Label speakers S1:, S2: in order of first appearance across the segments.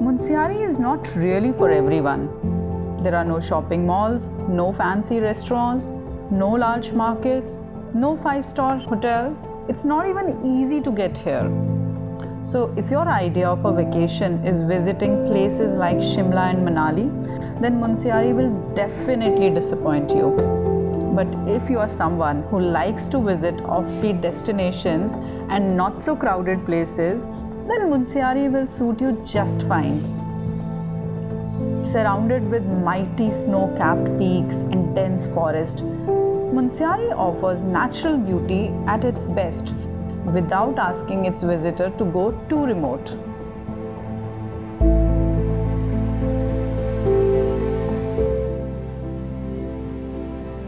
S1: Munsiari is not really for everyone. There are no shopping malls, no fancy restaurants, no large markets, no 5-star hotel. It's not even easy to get here. So if your idea of a vacation is visiting places like Shimla and Manali, then Munsiari will definitely disappoint you. But if you are someone who likes to visit offbeat destinations and not so crowded places, then Munsiari will suit you just fine. Surrounded with mighty snow-capped peaks and dense forest, Munsiari offers natural beauty at its best without asking its visitor to go too remote.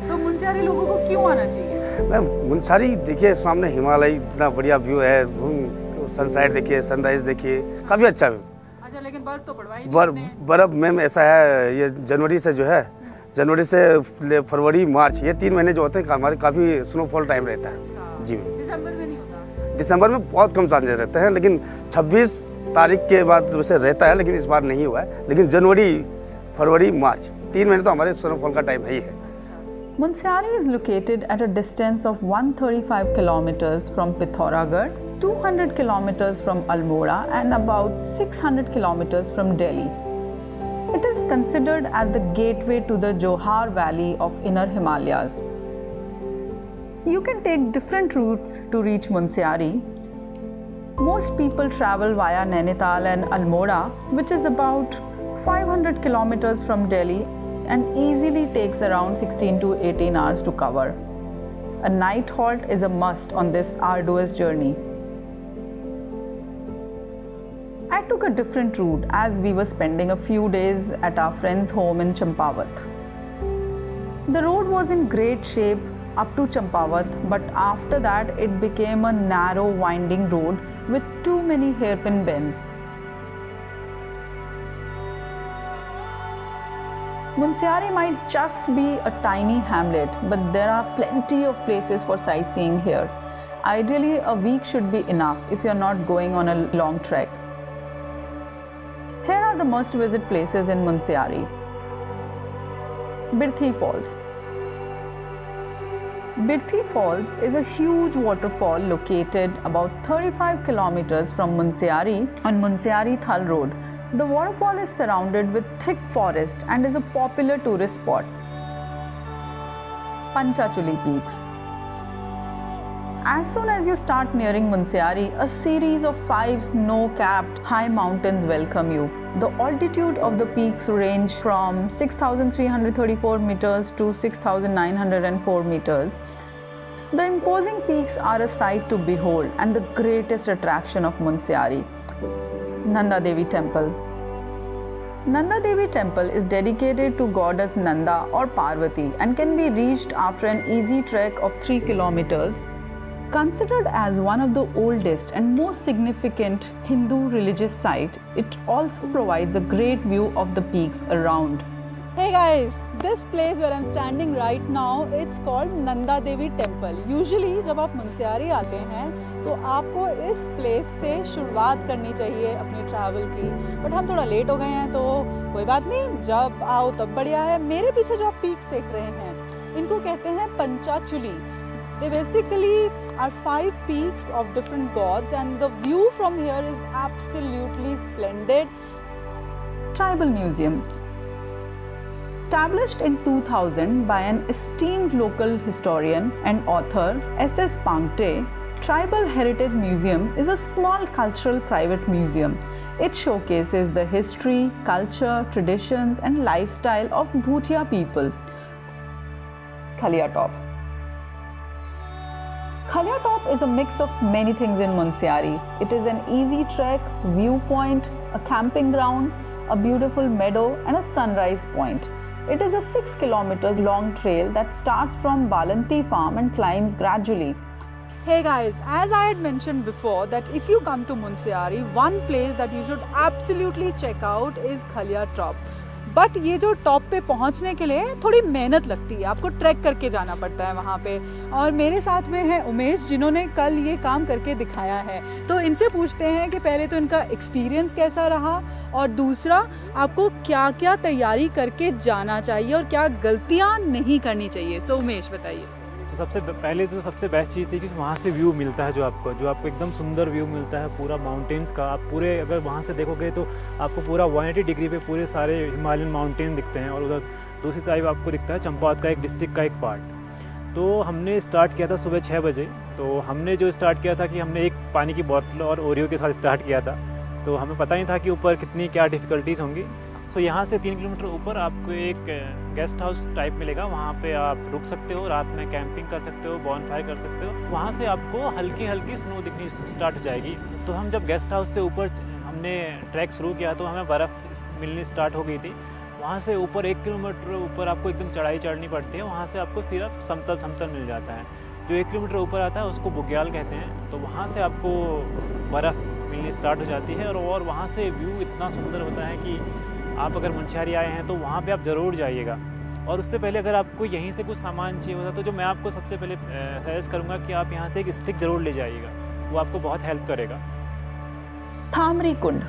S2: तो मुंसियारी लोगों को क्यों आना चाहिए?
S3: Ma'am Munsiyari देखिए, सामने हिमालय, इतना बढ़िया व्यू है, सनसेट देखिए, सनराइज देखिए, काफ़ी अच्छा है।
S2: अच्छा, लेकिन बर्फ तो पड़वाई नहीं
S3: बर्फ मैम ऐसा है, ये जनवरी से जो है, जनवरी से फरवरी मार्च, ये 3 महीने जो होते हैं हमारे काफ़ी स्नोफॉल टाइम रहता है। जी मैम।
S2: दिसंबर में नहीं होता?
S3: दिसंबर में बहुत कम चांसेस रहते हैं, लेकिन 26 तारीख के बाद वैसे रहता है, लेकिन इस बार नहीं हुआ है। लेकिन जनवरी, फरवरी, मार्च 3 महीने तो हमारे स्नोफॉल का टाइम है ही है।
S1: Munsiari is located at a distance of 135 kilometers from Pithoragarh, 200 kilometers from Almora, and about 600 kilometers from Delhi. It is considered as the gateway to the Johar Valley of Inner Himalayas. You can take different routes to reach Munsiari. Most people travel via Nainital and Almora, which is about 500 kilometers from Delhi and easily takes around 16 to 18 hours to cover. A night halt is a must on this arduous journey. I took a different route as we were spending a few days at our friend's home in Champavat. The road was in great shape up to Champavat, but after that it became a narrow, winding road with too many hairpin bends. Munsiari might just be a tiny hamlet, but there are plenty of places for sightseeing here. Ideally, a week should be enough if you're not going on a long trek. Here are the must-visit places in Munsiari. Birthi Falls. Birthi Falls is a huge waterfall located about 35 kilometers from Munsiari on Munsiari Thal Road. The waterfall is surrounded with thick forest and is a popular tourist spot. Panchachuli Peaks. As soon as you start nearing Munsiari, a series of 5 snow-capped high mountains welcome you. The altitude of the peaks range from 6,334 meters to 6,904 meters. The imposing peaks are a sight to behold and the greatest attraction of Munsiari. Nanda Devi Temple. Nanda Devi Temple is dedicated to goddess Nanda or Parvati and can be reached after an easy trek of 3 kilometers. Considered as one of the oldest and most significant Hindu religious site, it also provides a great view of the peaks around.
S2: Hey guys, this place where I'm standing right now, it's called Nanda Devi Temple. Usually जब आप मुंसियारी आते हैं तो आपको इस place से शुरुआत करनी चाहिए अपनी ट्रैवल की, बट हम थोड़ा लेट हो गए हैं तो कोई बात नहीं, जब आओ तब बढ़िया है। मेरे पीछे जो आप पीक्स देख रहे हैं इनको कहते हैं Panchachuli. They basically are 5 peaks of different gods and the view from here is absolutely splendid.
S1: Tribal Museum. Established in 2000 by an esteemed local historian and author S.S. Pangte, Tribal Heritage Museum is a small cultural private museum. It showcases the history, culture, traditions and lifestyle of Bhutia people. Khalia Top. Khalia Top is a mix of many things in Munsiari. It is an easy trek, viewpoint, a camping ground, a beautiful meadow and a sunrise point. It is a 6 kilometers long trail that starts from Balanti farm and climbs gradually.
S2: Hey guys, as I had mentioned before that if you come to Munsiari, one place that you should absolutely check out is Khalia Top. But ये जो top पे पहुंचने के लिए थोड़ी मेहनत लगती है, आपको ट्रैक करके जाना पड़ता है वहाँ पे। और मेरे साथ में है उमेश, जिन्होंने कल ये काम करके दिखाया है। तो इनसे पूछते हैं कि पहले तो इनका एक्सपीरियंस कैसा रहा, और दूसरा आपको क्या क्या तैयारी करके जाना चाहिए और क्या गलतियाँ नहीं करनी चाहिए। सो उमेश बताइए।
S4: तो सबसे पहले तो सबसे बेस्ट चीज़ थी कि वहाँ से व्यू मिलता है, जो आपको एकदम सुंदर व्यू मिलता है पूरा माउंटेन्स का। आप पूरे अगर वहाँ से देखोगे तो आपको पूरा 180 डिग्री पे पूरे सारे हिमालयन माउंटेन दिखते हैं, और उधर दूसरी साइड आपको दिखता है चंपावत का एक डिस्ट्रिक्ट का एक पार्ट। तो हमने स्टार्ट किया था सुबह 6 बजे। तो हमने जो स्टार्ट किया था कि हमने एक पानी की बोतल और ओरियो के साथ स्टार्ट किया था। तो हमें पता नहीं था कि ऊपर कितनी क्या डिफ़िकल्टीज़ होंगी। सो यहाँ से 3 किलोमीटर ऊपर आपको एक गेस्ट हाउस टाइप मिलेगा, वहाँ पे आप रुक सकते हो, रात में कैंपिंग कर सकते हो, बॉनफायर कर सकते हो। वहाँ से आपको हल्की हल्की स्नो दिखनी स्टार्ट हो जाएगी। तो हम जब गेस्ट हाउस से ऊपर हमने ट्रैक शुरू किया तो हमें बर्फ़ मिलनी स्टार्ट हो गई थी। वहाँ से ऊपर 1 किलोमीटर ऊपर आपको एकदम चढ़ाई चढ़नी पड़ती है, वहाँ से आपको फिर अब समतल मिल जाता है। जो 1 किलोमीटर ऊपर आता है उसको बुग्याल कहते हैं। तो वहाँ से आपको बर्फ़ मिलनी स्टार्ट हो जाती है, और वहाँ से व्यू इतना सुंदर होता है कि आप अगर मुनस्यारी आए हैं तो वहाँ पे आप ज़रूर जाइएगा। और उससे पहले अगर आपको यहीं से कुछ सामान चाहिए होता तो जो मैं आपको सबसे पहले सजेस्ट करूँगा कि आप यहाँ से एक स्टिक ज़रूर ले जाइएगा, वो आपको बहुत हेल्प करेगा।
S1: Thamri Kund.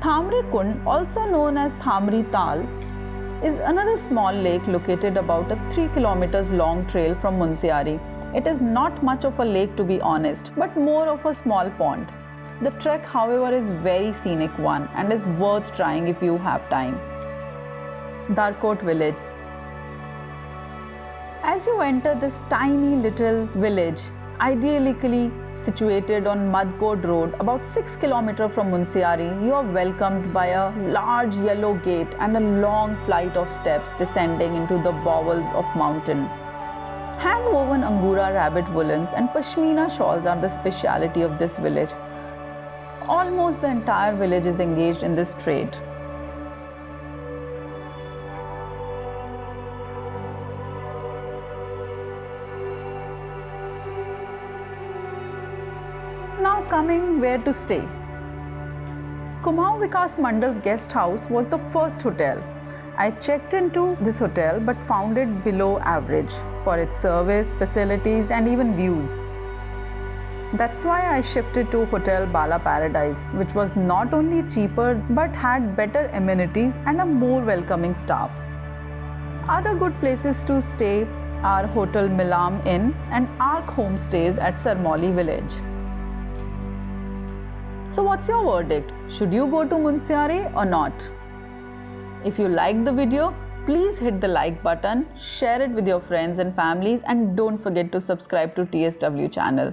S1: Thamri Kund, also known as Thamri Tal, is another small lake located about a 3 kilometers long trail from Munsiari. It is not much of a lake, to be honest, but more of a small pond. The trek, however, is very scenic one and is worth trying if you have time. Darkot Village. As you enter this tiny little village, ideally situated on Madkot Road, about 6 kilometers from Munsiari, you are welcomed by a large yellow gate and a long flight of steps descending into the bowels of mountain. Hand-woven Angora rabbit woolens and Pashmina shawls are the speciality of this village. Almost the entire village is engaged in this trade. Now coming where to stay. Kumaon Vikas Mandal's guest house was the first hotel. I checked into this hotel but found it below average for its service, facilities and even views. That's why I shifted to Hotel Bala Paradise, which was not only cheaper but had better amenities and a more welcoming staff. Other good places to stay are Hotel Milam Inn and Ark Homestays at Sarmoli village. So what's your verdict? Should you go to Munsiari or not? If you liked the video, please hit the like button, share it with your friends and families, and don't forget to subscribe to TSW channel.